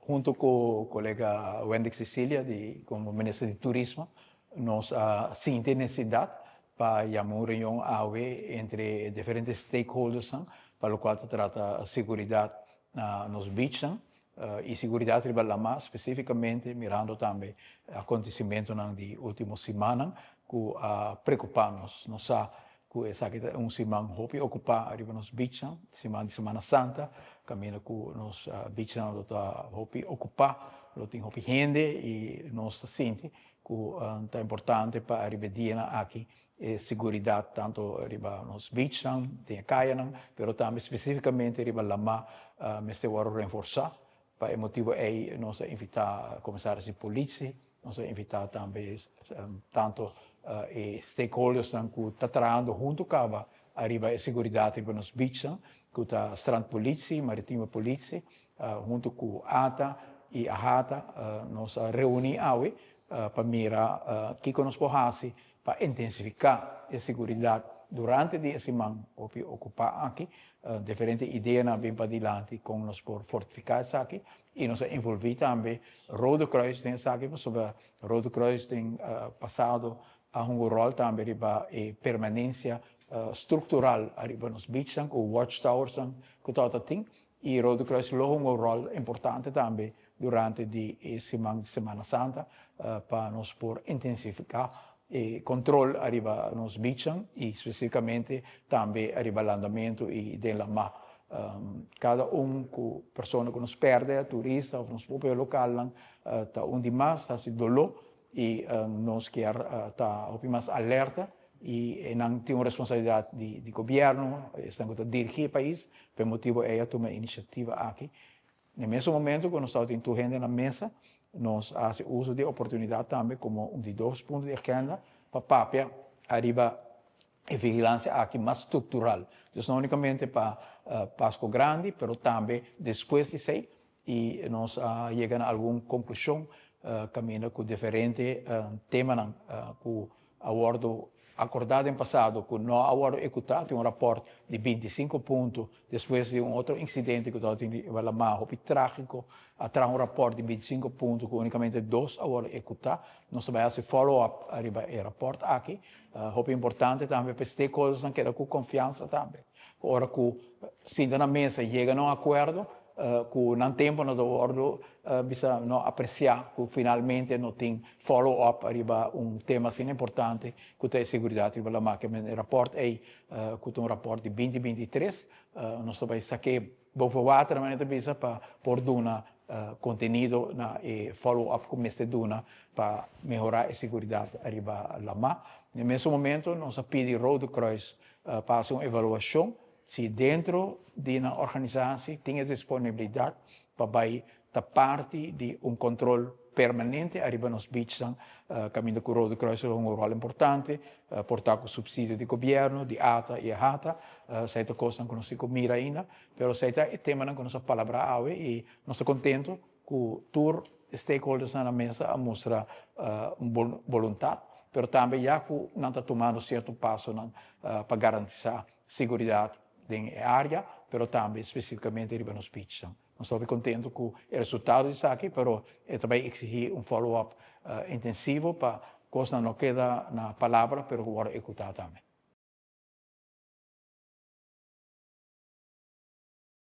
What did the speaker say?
junto com o colega Wendy Cecília, como ministro de Turismo, nós sentimos necessidade para chamar uma reunião entre diferentes stakeholders, para o qual trata a segurança nos beaches e segurança ribalama, especificamente mirando também acontecimentos de última semana que preocupa-nos. Nós que essa é semana hopi ocupar arriba nos beaches, semana Santa, caminho com nos beaches hopi ocupar, lo tem hopi gente e nós sente que é importante para arriba dia aqui segurança tanto arriba nos beaches, tem caia, pero também especificamente arriba lama, mas te vou reforçar. Para o motivo é nós invitar comissários de polícia, nós invitar também tanto stakeholders que estão trabalhando junto com arriba a segurança nos beaches, que está strand polícia, marítima polícia, junto com ATA e a ATA, nós reunimos para mirar o que nós podemos fazer para intensificar a segurança durante a semana ocupar aqui, diferentes ideias bem para adiante com nós por fortificar isso aqui e nós envolver também Rode Kruis tem isso aqui, sobre Rode Kruis tem passado a rol também para a permanência estrutural arriba nos beaches, o watchtowers que todo tem e Rode Kruis logo rol importante também durante a semana Santa para nós por intensificar e controle arriba nos beaches e especificamente também arriba andamento e della cada pessoa que nos perde, turista ou nos próprios local, está onde mais está se dolor e nós quer estar mais alerta e não tem uma responsabilidade de governo, estão a dirigir o país, por motivo é tomar iniciativa aqui. No mesmo momento, quando nós estamos gente na mesa, nós fazemos uso de oportunidade também como de 2 pontos de agenda para papel arriba a vigilância aqui mais estrutural. Então, não unicamente para Pasco Grande, mas também depois de isso, e nós chegamos a alguma conclusão, caminhando com diferentes temas que abordo acordado em passado, que não abordo executado, tem rapport de 25 pontos, depois de outro incidente que está em Valamar, trágico, atrás rapport de 25 pontos, que unicamente 2 abordo executado. Nós vamos fazer follow-up arriba o rapport aqui. É importante também para stakeholders que com confiança também. Ora que se na mesa chega a um acordo, que não tempo no acordo, bisa não apreciar que finalmente não tem follow-up arriba tema assim importante que tem segurança arriba lá máquina. O rapport é que tem rapport de 2023, nós vamos sacar boa water maneira bisa para por duna conteúdo na follow-up como este duna para melhorar a segurança arriba lá. No mesmo momento, nós pedimos Rode Kruis para uma avaliação se dentro de uma organização tem disponibilidade para estar parte de controle permanente arriba nos beaches, caminho com o Rode Kruis é rol importante, portar com subsídio de governo, de ATA e ATA, certa coisa que nós mira ainda, mas certa é tema que nós palavra e nós estamos contentos que todos os stakeholders na mesa mostram vontade, mas também já que não está tomando certo passo para garantir segurança na área, mas também especificamente arriba nos beaches. Nós estamos contentes com o resultado disso aqui, mas também exigir follow-up intensivo para coisa não queda na palavra, mas agora executar também.